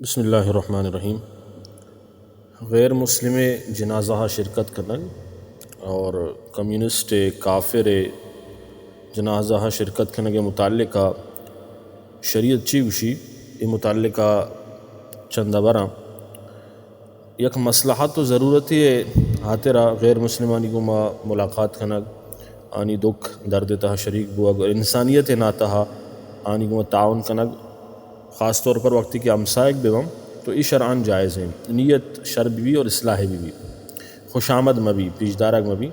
بسم اللہ الرحمن الرحیم۔ غیر مسلم جنازہ شرکت کنن اور کمیونسٹ کافر جنازہ شرکت کنن کے متعلقہ شریعت چی وشی یہ متعلقہ چند برا یک مصلحت و ضرورت ہے ہاترا غیر مسلمانی کو ما ملاقات کنگ آنی دکھ درد تہا شریک بو اگر انسانیت ناتہا آنی کو تعاون کنگ خاص طور پر وقتی کہ ہمسائک بیوم تو ای شرعان جائز ہیں، نیت شر بھی اور اصلاح بھی خوش آمد مبی پیشدارک مبی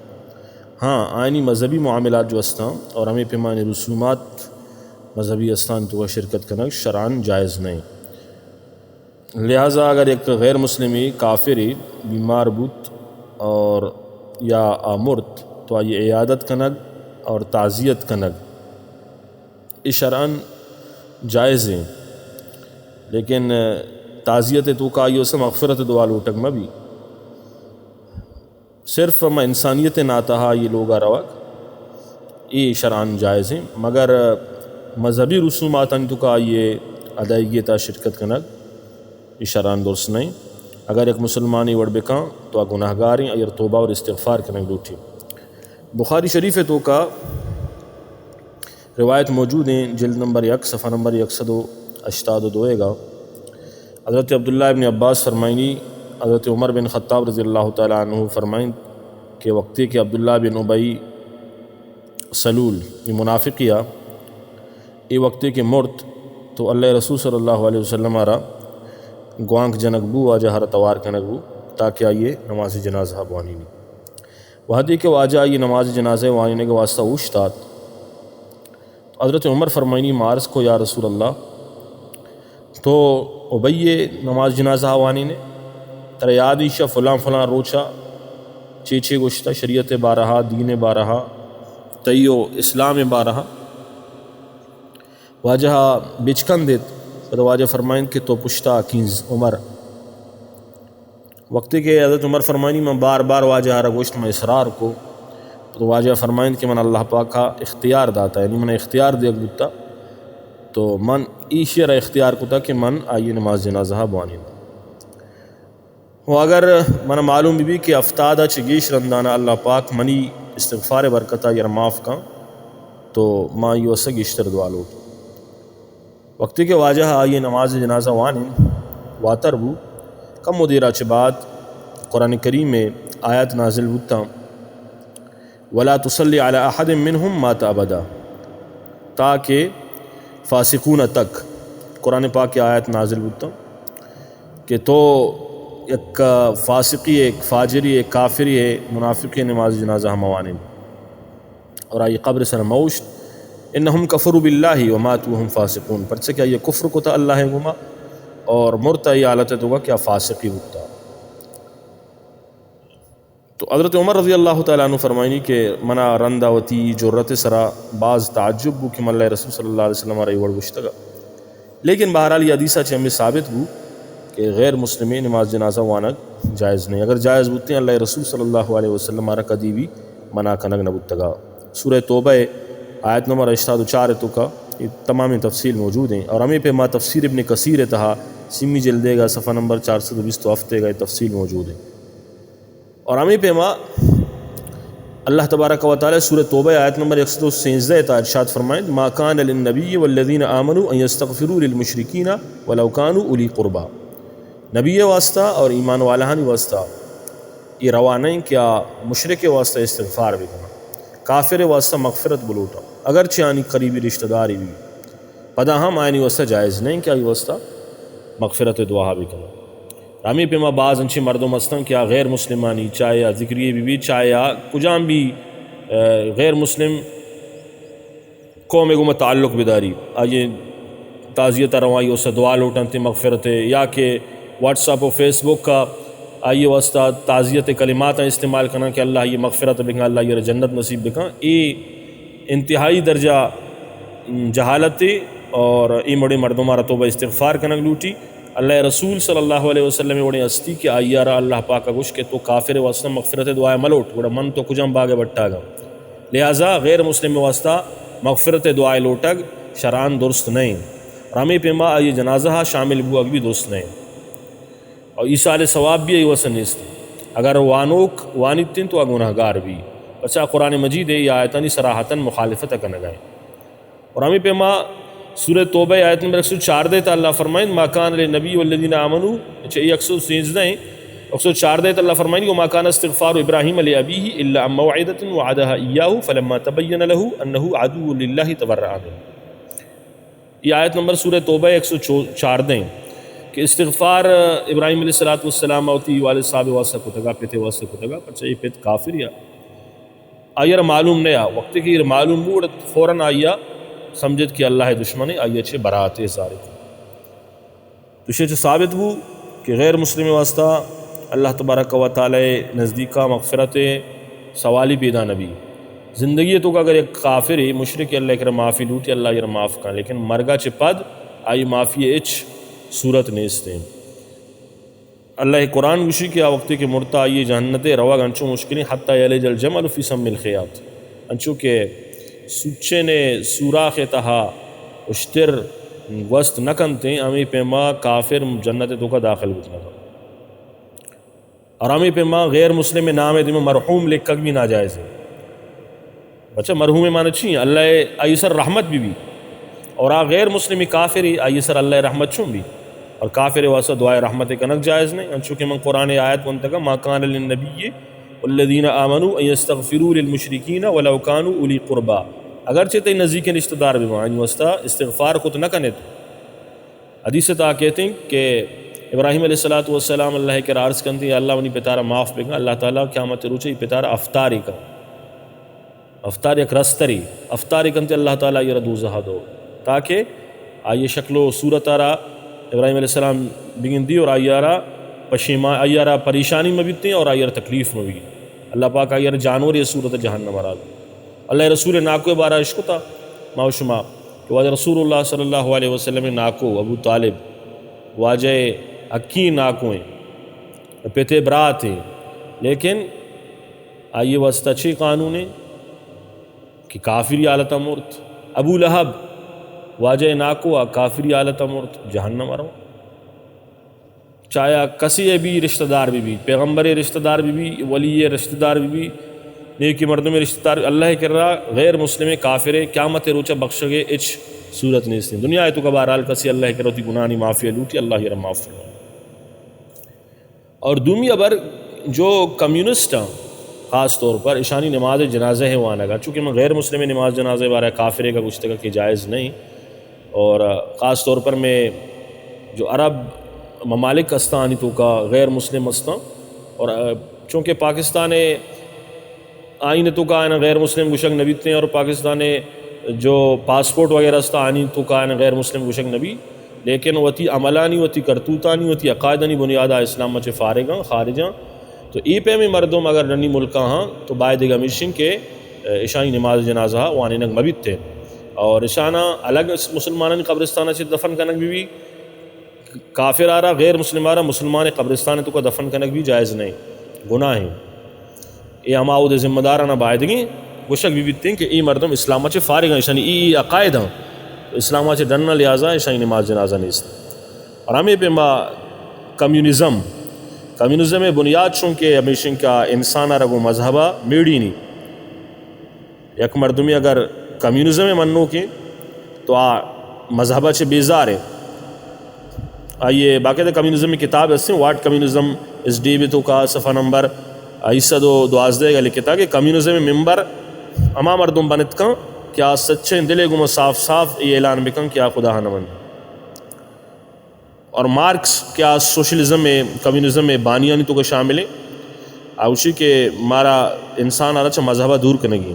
ہاں آئینی مذہبی معاملات جو استان اور ہمیں پیمانے رسومات مذہبی استان تو شرکت کنگ شرعان جائز نہیں۔ لہٰذا اگر ایک غیر مسلمی کافری بیمار بوت اور یا آمرت تو آئی عیادت کنگ اور تعزیت کنگ ای شرعان جائز ہیں، لیکن تعزیت تو کا یہ اسے مغفرت دعا لوٹک میں بھی صرف میں انسانیت ناتہا یہ لوگا روک یہ شرعان جائز ہیں، مگر مذہبی رسومات تو کا یہ ادائیگی تا شرکت کنگ یہ شرعان درست نہیں۔ اگر ایک مسلمانی وڑ بکاں تو گناہگاریں اگر توبہ اور استغفار کنگ لوٹی۔ بخاری شریف تو کا روایت موجود ہیں، جلد نمبر 1 صفحہ نمبر 182 گا۔ حضرت عبداللہ ابن عباس فرمائنی حضرت عمر بن خطاب رضی اللہ تعالیٰ عنہ فرمائن کہ وقتی کہ عبداللہ بن ابی سلول یہ منافقیہ یہ وقتی کہ مرت تو اللہ رسول صلی اللہ علیہ وسلم آرہ گوانک جنک بو آجا ہر توار کنک بو تاکہ آئیے نماز جنازہ بوانی نہیں وحدی کہ واجہ آئیے نماز جنازہ وانی کے واسطہ اوشتات۔ حضرت عمر فرمائنی مارس کو یا رسول اللہ تو ابی نماز جنازہ وانی نے ترا یاد ایشا فلاں روچا چیچے گشتہ شریعت بارہا دین بارہا تیو اسلام بارہا واجہ بچکن دیت تو واجہ فرمائن کہ تو پشتا کینز عمر وقتی کہ حضرت عمر فرمائنی میں بار بار واجہ ہرا گوشت میں اصرار کو تو واجہ فرمائن کہ من اللہ پاک کا اختیار داتا یعنی من اختیار دیا گتا تو من ایشیر اختیار کو تھا کہ من آئیے نماز جنازہ بوانی وہ اگر من معلوم بھی کہ افتادہ چگیش رندانہ اللہ پاک منی استغفار برکتہ یا معاف کا تو ماں یہ وسا گشتر دعا لوٹ وقتی کہ واجہ آئیے نماز جنازہ وانی واتر بو کم مدیرہ چھ بعد قرآن کریم میں آیات نازل ہوتا ولا تصلی علی احد منہم مات ابدا تاکہ فاسقون تک قرآن پاک کی آیت نازل ہوتا کہ تو ایک فاسقی ایک فاجری ایک کافری ہے منافقی نماز جنازہ موانن اور آئی قبر سر موشت انہم کفروا باللہ وماتوا وہم فاسقون پر سے کیا یہ کفر کو تا اللہ گما اور مرتا یہ حالت تو گا کیا فاسقی ہوتا۔ تو حضرت عمر رضی اللہ تعالیٰ عنہ فرمائنی کہ منا رندہ وتی جرت سرا بعض تعجب بو کہ ملہ رسول صلی اللہ علیہ وسلم آرائی وڑ گشتگا، لیکن بہرحال یہ حدیثہ چھ ہمیں ثابت بو کہ غیر مسلمین نماز جنازہ وانک جائز نہیں، اگر جائز بوتے ہیں اللہ رسول صلی اللہ علیہ وسلم آرہ کدی بھی منع کنگ نبوتگا۔ سورہ توبہ آیت نمبر 84 تو کا یہ تمام تفصیل موجود ہیں اور ہمیں پہ ما تفسیر ابن کثیر تہا سیمی جلدے گا صفحہ نمبر 420 ہفتے گا یہ تفصیل موجود ہے اور ہمیں پہ ما اللہ تبارک و تعالی سورہ توبہ آیت نمبر 113 تا ارشاد فرمائیں ما کان للنبی والذین آمنوا ان یستغفروا للمشرکین ولو کانوا اولی قربا، نبی واسطہ اور ایمان والہانی واسطہ یہ روا نہیں کیا مشرک واسطہ استغفار بھی کرنا کافر واسطہ مغفرت بلوٹا اگرچہ آنی قریبی رشتہ داری بھی پدا ہم آئینی واسطہ جائز نہیں کیا یہ واسطہ مغفرت دعا بھی کرنا۔ رامی پہ ما بعض انچی مردم ہستن کیا غیر مسلمانی چاہے یا ذکری بھی چاہے یا کجام بھی غیر مسلم قوم کو تعلق بداری آئیے تعزیت روائی اسے دعا لوٹن تے مغفرت یا کہ واٹس اپ و فیس بک کا آئیے واسطہ تعزیت کلمات استعمال کرنا کہ اللہ یہ مغفرت بکھا اللہ یہ جنت نصیب بکھا یہ انتہائی درجہ جہالت اور ای مڑے مردمہ توبہ استغفار کنگ لوٹی اللہ رسول صلی اللہ علیہ وسلم وڑے ہستی کہ آئیارہ اللہ پاک گوش کہ تو کافر واسطہ مغفرت دعائے ملوٹ گوڑا من تو کجام باغے بٹا گا، لہٰذا غیر مسلم واسطہ مغفرت دعائے لوٹگ شرعان درست نہیں۔ رامے پیما یہ جنازہ شامل بو اگوی دوست نہیں اور ایسال ثواب بھی وسن نیست اگر وانوک وانتن تو گناہ گار بھی بچہ قرآن مجید یہ آیتانی صراحتاً مخالفت کا نگائیں اور ہمیں پیما سورہ توبہ آیت نمبر 104 دیتا اللہ فرمائیں ما کان للنبی والذین آمنوا یہ 113 ہیں 104 دیتا اللہ فرمائیں وما کان استغفار ابراہیم لأبیہ الا عن موعدۃ وعدها ایاہ فلما تبین له انہ عدو للہ تبرأ منہ. یہ آیت نمبر سورہ توبہ 104 دیں کہ استغفار ابراہیم علیہ السلام ہوتی والد صاحب واسطہ کتگا پیتے واسطہ کتگا پر چاہیے پیت کافر یا آئیر معلوم نہیں وقت کی معلوم بوڑ فوراً آئیا سمجھت کہ اللہ دشمن آئیے چھے برات سارے تو چھے ثابت ہو کہ غیر مسلم واسطہ اللہ تبارک و تعالی نزدیکا مغفرت سوالی پیدا نبی زندگی تو کا اگر ایک کافر ہے مشرک اللہ کر معافی لوٹی اللہ یہ معاف کر لیکن مرگا چھے پد آئی معافی اچ صورت نیستے اللہ قرآن گوشی کیا وقت کے مرتا آئیے جہنت روا انچو مشکلیں حتی یلج الجمل فی سم الخیاط انچو کہ سچے نے سوراخ تہا اشتر وسط نکنتے امی پیما کافر جنت تو کا داخل بتنا تھا اور امی پیما غیر مسلم نام دم مرحوم لکھ بھی ناجائز ہے بچہ مرحوم مانا چاہیے اللہ آئی سر رحمت بھی اور آ غیر مسلمی کافر آئی سر اللہ رحمت چون بھی اور کافر واسطہ دعائے رحمت کنک جائز نہیں انچونکہ من قرآن آیت منتقا ما کان للنبی والذین آمنوا ان یستغفروا للمشرکین ولو کانوا اولی قربا اگرچہ تی نزدیک رشتہ دار بھی وہاں واسطہ استغفار خود نہ کنے تو حدیث تا کہتے ہیں کہ ابراہیم علیہ السلام اللہ کے عرض کرتے ہیں اللہ انہی پتارا معاف بگا اللہ تعالیٰ قیامت روچے پتارا افطاری کا افطار ایک رستری افطاری کنتے اللہ تعالیٰ یہ ردوزہ دو تاکہ آئیے شکل و صورت آرہ ابراہیم علیہ السلام بگن دی اور آئیارہ آئیارہ پریشانی میں بیتیں اور آئیارہ تکلیف میں بھی اللہ پاک آئیارہ جانور یہ صورت جہنم مراد اللہ رسول ناکو بارہ عشق تھا ماوشما کہ واجہ رسول اللہ صلی اللہ علیہ وسلم ناکو ابو طالب واجہ اکی ناکویں پیتے برات ہیں لیکن آئیے واسطہ چھ قانون ہیں کہ کافری عالت مرت ابو لہب واجہ ناکو کافری عالت مرت جہنم مرو چاہے کسی بھی رشتہ دار بھی پیغمبر رشتہ دار بھی ولی رشتہ دار بھی نیکی مردم رشتہ دار اللہ کر رہا غیر مسلم کافر قیامت روچہ بخش گئے اچ صورت نہیں اس دنیا ہے تو کا بہرحال کسی اللہ کر روتی گناہ نہیں معافی لوٹی اللہ یہ معاف فرمائے. اور دومی ابر جو کمیونسٹ ہیں خاص طور پر اشانی نماز جنازہ ہے وہاں لگا چونکہ میں غیر مسلم نماز جنازہ بارہ کافرے کا گشتگا کی جائز نہیں اور خاص طور پر میں جو عرب ممالک استانی تو کا غیر مسلم استان اور چونکہ پاکستان آئین تو کا غیر مسلم گشک نبی تھے اور پاکستان جو پاسپورٹ وغیرہ استا آنی تو کا غیر مسلم گشک نبی لیکن وتی عملانی وتی کرتوتانی وتی عقائدانی بنیادہ اسلام مچے فارغاں خارجاں تو ای پہ میں مردم اگر ننی ملکاں ہاں تو باید گمیشن کے عشائی نماز جنازہ وانی نگ مبیت تھے اور عشانہ الگ مسلمانان قبرستانہ سے دفن کنک بھی کافر آ رہا غیر مسلم آ رہا مسلمان قبرستان تو کا دفن کنک بھی جائز نہیں گناہ ہیں یہ ہماؤد ذمہ دارانہ باعدگی گوشک بھی بیتتے ہیں کہ ای مردم اسلام چے فارغ ہیں اشانی ای عقائد ہیں اسلام چے ڈرنا لہٰذا اشانی نماز جنازہ نہیں اس اور ہمیں پہ ما کمیونزم میں بنیاد چونکہ ہمیشن کا انسان رگو مذہبہ میڑی نہیں یک مردمی اگر کمیونزم میں منو کی تو مذہبہ چے بیزار ہے آئیے باقاعدہ کمیونزم میں کتاب اس سے واٹ کمیونزم اس ڈی بھی تو کا صفحہ نمبر 112 کا لکھتا کہ کمیونزم میں ممبر اما مردم بنت کن کیا سچے دلے گم صاف صاف یہ اعلان بکن کیا خدا نمن اور مارکس کیا سوشلزم میں کمیونزم میں بانیانی تو کا شامل ہے اوشی کہ مارا انسان آ رہا مذہبہ دور کرنے گی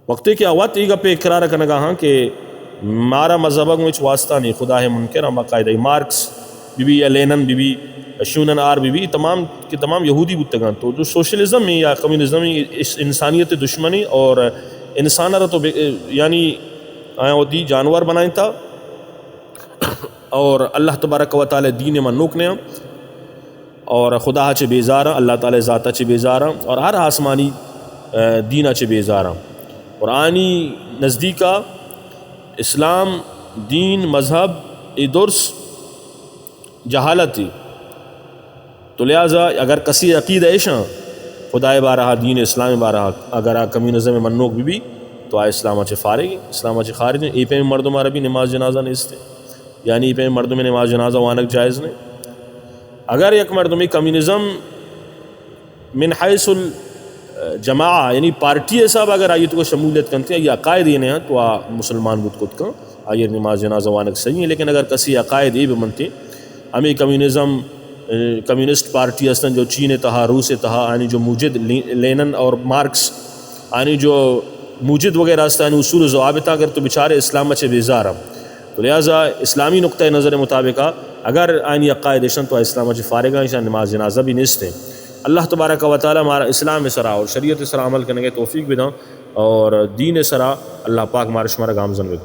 وقتی کی آوات ایگا پہ اقرار کرنے گا ہاں کہ مارا مذہبہ کو اچھ واسطہ نہیں خدا ہے منکر ہم باقاعدہ مارکس بی یا لینن بی شونن آر بی تمام کے تمام یہودی بتگان تو جو سوشلزم میں یا کمیونزم میں انسانیت دشمنی اور انسان رہا تو یعنی آیا ہوتی جانور بنائیں تھا اور اللہ تبارک و تعالی دین من نوکنے اور خدا چے بیزارا اللہ تعالی ذاتہ چے بیزارا اور ہر آسمانی دینہ چے بیزارا اور آنی نزدیکا اسلام دین مذہب ای درس جہالتی تو لہٰذا اگر کسی عقیدہ ایشاں خدای بارہا دین اسلام بارہا اگر آ کمیونزم منوک بھی تو آ اسلام چے فارغ اسلام چے خارج ای پہ مردم آرہ بھی نماز جنازہ نہیں استے، یعنی ای پہ مردم نماز جنازہ وانک جائز نہیں. اگر یک مردمی کمیونزم من حیث الجماعہ یعنی پارٹی صاحب اگر آئیت کو شمولیت کرتے ہیں یا عقائد یہ نہیں تو آ مسلمان بود کت کن آئیے نماز جنازہ وانک صحیح ہے. لیکن اگر کسی عقائد یہ بھی منتے ہمیں کمیونزم کمیونسٹ پارٹی ہستن جو چین تہا روس تہا آنی جو موجد لینن اور مارکس آنی جو موجد وغیرہ ہستا آنی اصول و ضوابطہ اگر تو بیچارے اسلام اچھے بیزار ہم تو لہٰذا اسلامی نقطۂ نظر مطابق اگر آئینی عقائد ایشن تو اسلام اچھے فارغ ہیں نماز جنازہ بھی نستے. اللہ تبارک و تعالی ہمارا اسلام سرا اور شریعت سرا عمل کرنے کے توفیق بھی دیں اور دین سرا اللہ پاک مارش مارا گامزن بھی.